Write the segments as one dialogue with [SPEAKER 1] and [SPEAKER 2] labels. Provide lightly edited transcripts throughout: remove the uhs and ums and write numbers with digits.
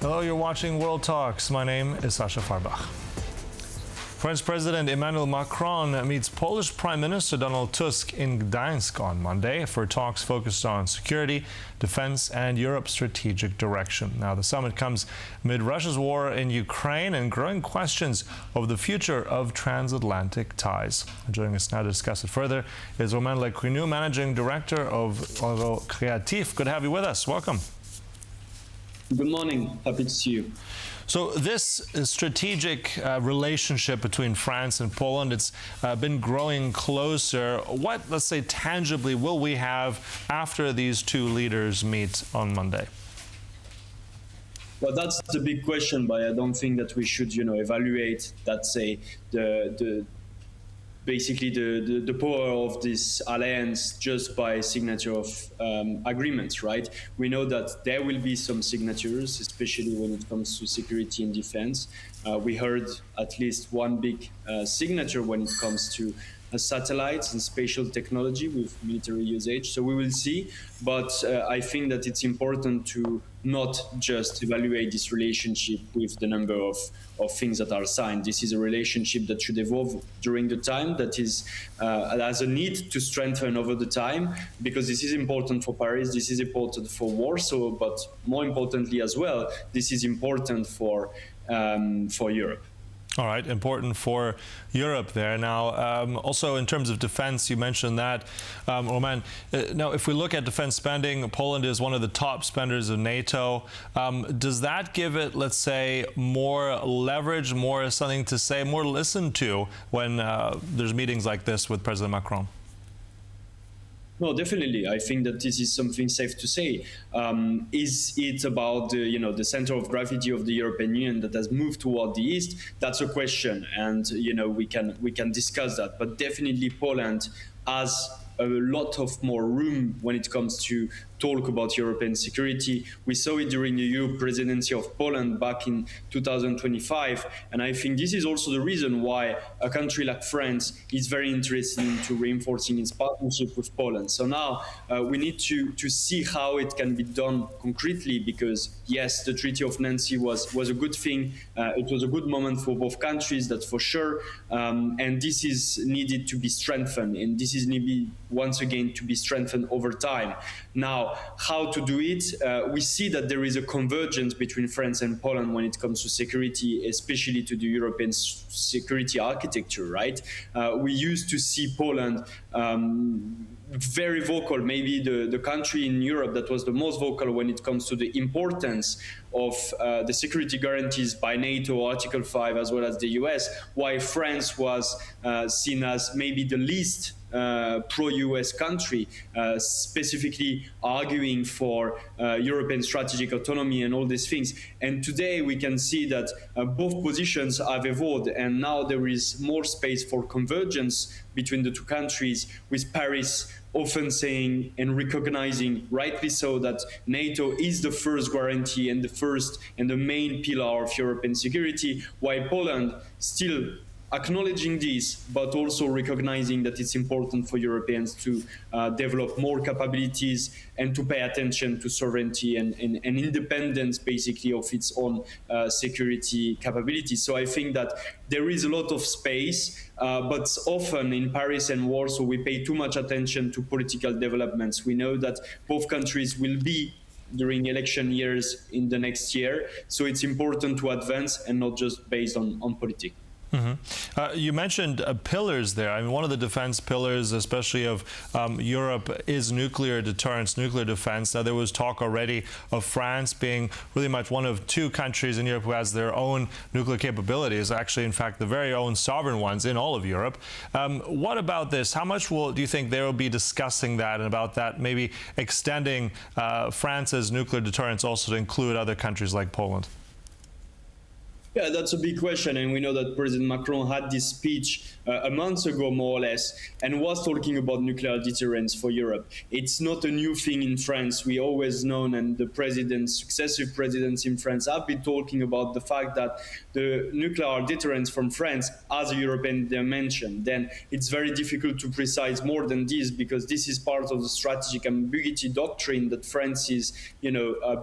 [SPEAKER 1] Hello, you're watching World Talks. My name is Sasha Farbach. French President Emmanuel Macron meets Polish Prime Minister Donald Tusk in Gdańsk on Monday for talks focused on security, defense, and Europe's strategic direction. Now, the summit comes amid Russia's war in Ukraine and growing questions over the future of transatlantic ties. Joining us now to discuss it further is Romain Le Quiniou, Managing Director of Euro Créative. Good to have you with us. Welcome.
[SPEAKER 2] Good morning. Happy to see you.
[SPEAKER 1] So this strategic relationship between France and Poland, it's been growing closer. What, let's say, tangibly will we have after these two leaders meet on Monday?
[SPEAKER 2] Well, that's the big question, but I don't think that we should, evaluate that, say, basically the power of this alliance just by signature of agreements, right? We know that there will be some signatures, especially when it comes to security and defense. We heard at least one big signature when it comes to satellites and spatial technology with military usage. So we will see, but I think that it's important to not just evaluate this relationship with the number of things that are signed. This is a relationship that should evolve during the time, that is has a need to strengthen over the time, because this is important for Paris, this is important for Warsaw, but more importantly as well, this is important for Europe.
[SPEAKER 1] All right, important for Europe there. Now, also in terms of defense, you mentioned that, Romain. Now, if we look at defense spending, Poland is one of the top spenders of NATO. Does that give it, let's say, more leverage, more something to say, more listened to when there's meetings like this with President Macron?
[SPEAKER 2] No, definitely. I think that this is something safe to say. Is it about the center of gravity of the European Union that has moved toward the east? That's a question, and we can discuss that. But definitely, Poland has a lot of more room when it comes to talk about European security. We saw it during the EU presidency of Poland back in 2025, and I think this is also the reason why a country like France is very interested into reinforcing its partnership with Poland. So now we need to see how it can be done concretely, because yes, the Treaty of Nancy was a good thing. It was a good moment for both countries, that's for sure, and this is needed to be strengthened, and this is needed once again to be strengthened over time. Now, how to do it? We see that there is a convergence between France and Poland when it comes to security, especially to the European security architecture, right? We used to see Poland very vocal, maybe the country in Europe that was the most vocal when it comes to the importance of the security guarantees by NATO, Article 5, as well as the US, while France was seen as maybe the least pro-US country, specifically arguing for European strategic autonomy and all these things. And today we can see that both positions have evolved, and now there is more space for convergence between the two countries, with Paris often saying and recognizing, rightly so, that NATO is the first guarantee and the first and the main pillar of European security, while Poland still acknowledging this, but also recognizing that it's important for Europeans to develop more capabilities and to pay attention to sovereignty and independence, basically, of its own security capabilities. So I think that there is a lot of space, but often in Paris and Warsaw, we pay too much attention to political developments. We know that both countries will be during election years in the next year, so it's important to advance and not just based on politics.
[SPEAKER 1] Mm-hmm. You mentioned pillars there. I mean, one of the defense pillars, especially of Europe, is nuclear deterrence, nuclear defense. Now, there was talk already of France being really much one of two countries in Europe who has their own nuclear capabilities, actually, in fact, the very own sovereign ones in all of Europe. What about this? How much do you think they will be discussing that, and about that maybe extending France's nuclear deterrence also to include other countries like Poland?
[SPEAKER 2] Yeah, that's a big question, and we know that President Macron had this speech a month ago, more or less, and was talking about nuclear deterrence for Europe. It's not a new thing in France. We always known, and the presidents, successive presidents in France, have been talking about the fact that the nuclear deterrence from France has a European dimension. Then it's very difficult to precise more than this, because this is part of the strategic ambiguity doctrine that France is,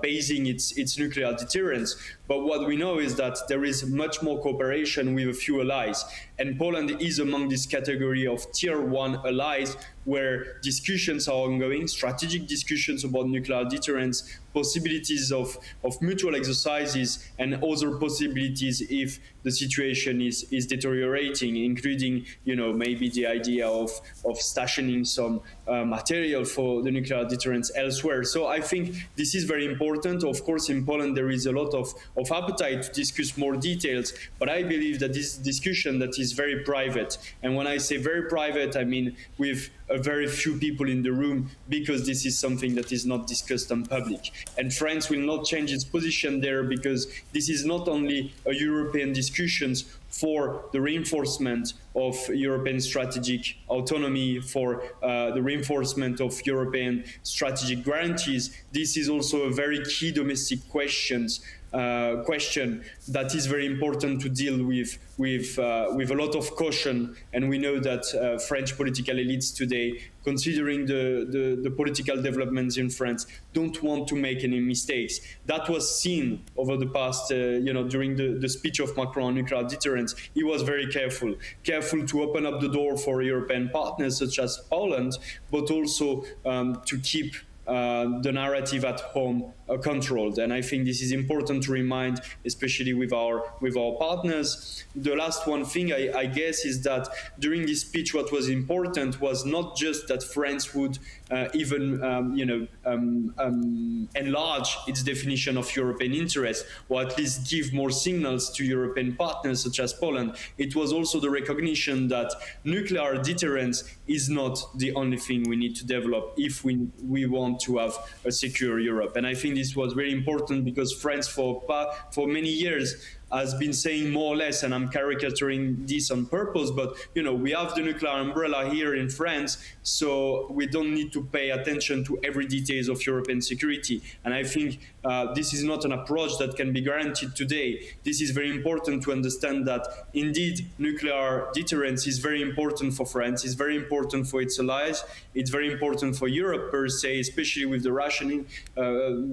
[SPEAKER 2] basing its nuclear deterrence. But what we know is that there is much more cooperation with a few allies. And Poland is among this category of tier one allies, where discussions are ongoing, strategic discussions about nuclear deterrence, possibilities of mutual exercises, and other possibilities if the situation is deteriorating, including, maybe the idea of stationing some material for the nuclear deterrence elsewhere. So I think this is very important. Of course, in Poland, there is a lot of appetite to discuss more details, but I believe that this discussion that is very private, and when I say very private, I mean with a very few people in the room, because this is something that is not discussed in public. And France will not change its position there, because this is not only a European discussions for the reinforcement of European strategic autonomy, for the reinforcement of European strategic guarantees. This is also a very key domestic question that is very important to deal with a lot of caution. And we know that French political elites today, considering the political developments in France, don't want to make any mistakes. That was seen over the past, during the speech of Macron on nuclear deterrence. He was very careful to open up the door for European partners such as Poland, but also to keep the narrative at home controlled. And I think this is important to remind, especially with our partners. The last one thing I guess is that during this speech, what was important was not just that France would enlarge its definition of European interest, or at least give more signals to European partners such as Poland. It was also the recognition that nuclear deterrence is not the only thing we need to develop if we want to have a secure Europe. And I think this was very important, because France for many years has been saying more or less, and I'm caricaturing this on purpose, but we have the nuclear umbrella here in France, so we don't need to pay attention to every details of European security. And I think this is not an approach that can be guaranteed today. This is very important to understand that indeed nuclear deterrence is very important for France, it's very important for its allies, it's very important for Europe per se, especially with the Russian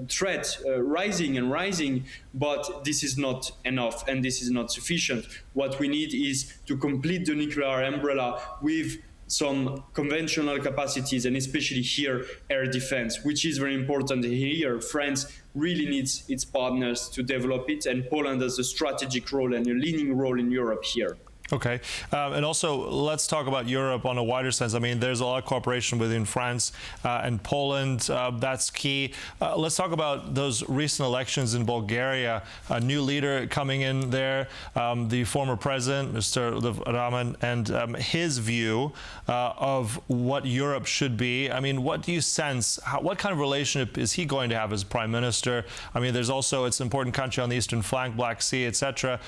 [SPEAKER 2] threat rising, but this is not enough. And this is not sufficient. What we need is to complete the nuclear umbrella with some conventional capacities, and especially here, air defense, which is very important here. France really needs its partners to develop it, and Poland has a strategic role and a leading role in Europe here.
[SPEAKER 1] Okay. And also, let's talk about Europe on a wider sense. I mean, there's a lot of cooperation within France and Poland. That's key. Let's talk about those recent elections in Bulgaria. A new leader coming in there, the former president, Mr. Romain, and his view of what Europe should be. I mean, what do you sense? What kind of relationship is he going to have as prime minister? I mean, there's also, it's an important country on the eastern flank, Black Sea, etc.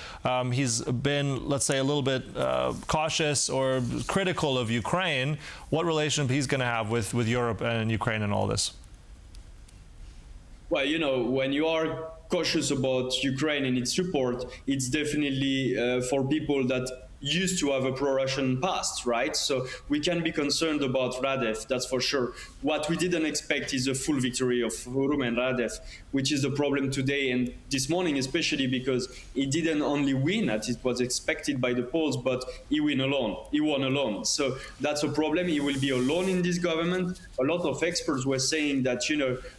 [SPEAKER 1] He's been, let's say, a little bit cautious or critical of Ukraine. What relationship he's going to have with Europe and Ukraine and all this?
[SPEAKER 2] Well, when you are cautious about Ukraine and its support, it's definitely for people that used to have a pro-Russian past, right? So we can be concerned about Radev, that's for sure. What we didn't expect is a full victory of Romain Radev, which is the problem today and this morning, especially because he didn't only win as it was expected by the polls, but he won alone. So that's a problem. He will be alone in this government. A lot of experts were saying that,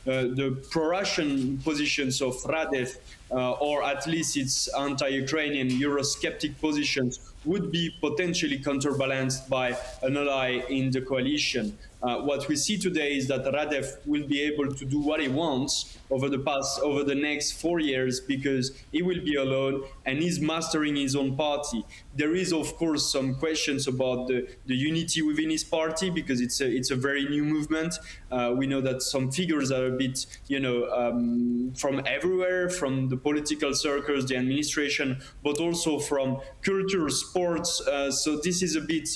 [SPEAKER 2] the pro-Russian positions of Radev, or at least its anti-Ukrainian Eurosceptic positions, would be potentially counterbalanced by an ally in the coalition. What we see today is that Radev will be able to do what he wants over the next 4 years because he will be alone and he's mastering his own party. There is, of course, some questions about the unity within his party because it's a very new movement. We know that some figures are a bit, from everywhere, from the political circles, the administration, but also from culture, sports. So this is a bit,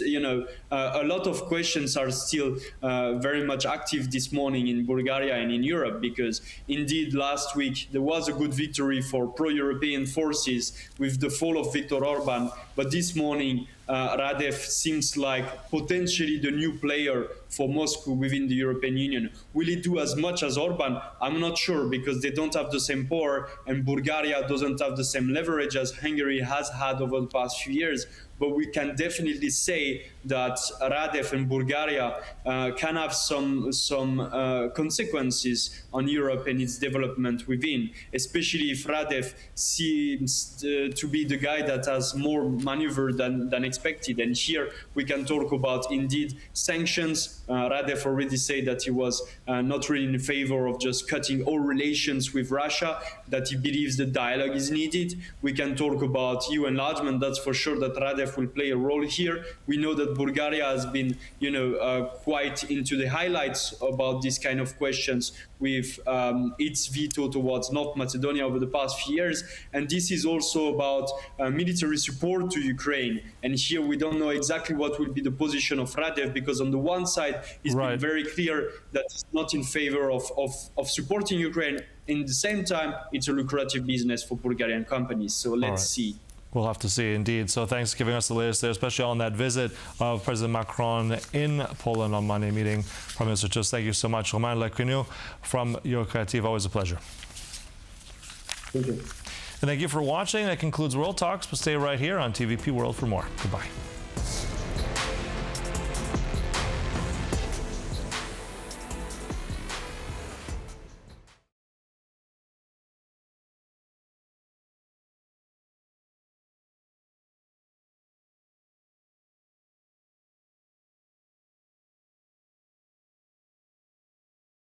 [SPEAKER 2] a lot of questions are still very much active this morning in Bulgaria and in Europe because indeed last week there was a good victory for pro-European forces with the fall of Viktor Orban, but this morning Radev seems like potentially the new player for Moscow within the European Union. Will he do as much as Orban? I'm not sure because they don't have the same power and Bulgaria doesn't have the same leverage as Hungary has had over the past few years. But we can definitely say that Radev and Bulgaria can have some consequences on Europe and its development within, especially if Radev seems to be the guy that has more maneuver than expected. And here we can talk about indeed sanctions. Radev already said that he was not really in favor of just cutting all relations with Russia, that he believes the dialogue is needed. We can talk about EU enlargement. That's for sure that Radev will play a role here. We know that Bulgaria has been, quite into the highlights about these kind of questions with its veto towards North Macedonia over the past few years. And this is also about military support to Ukraine. And here we don't know exactly what will be the position of Radev, because on the one side, he's been very clear that he's not in favor of supporting Ukraine. In the same time, it's a lucrative business for Bulgarian companies. So let's see.
[SPEAKER 1] We'll have to see, indeed. So thanks for giving us the latest there, especially on that visit of President Macron in Poland on Monday, meeting Prime Minister Tusk. Thank you so much. Romain Le Quiniou from Euro Créative, always a pleasure.
[SPEAKER 2] Thank you.
[SPEAKER 1] And thank you for watching. That concludes World Talks, but stay right here on TVP World for more. Goodbye.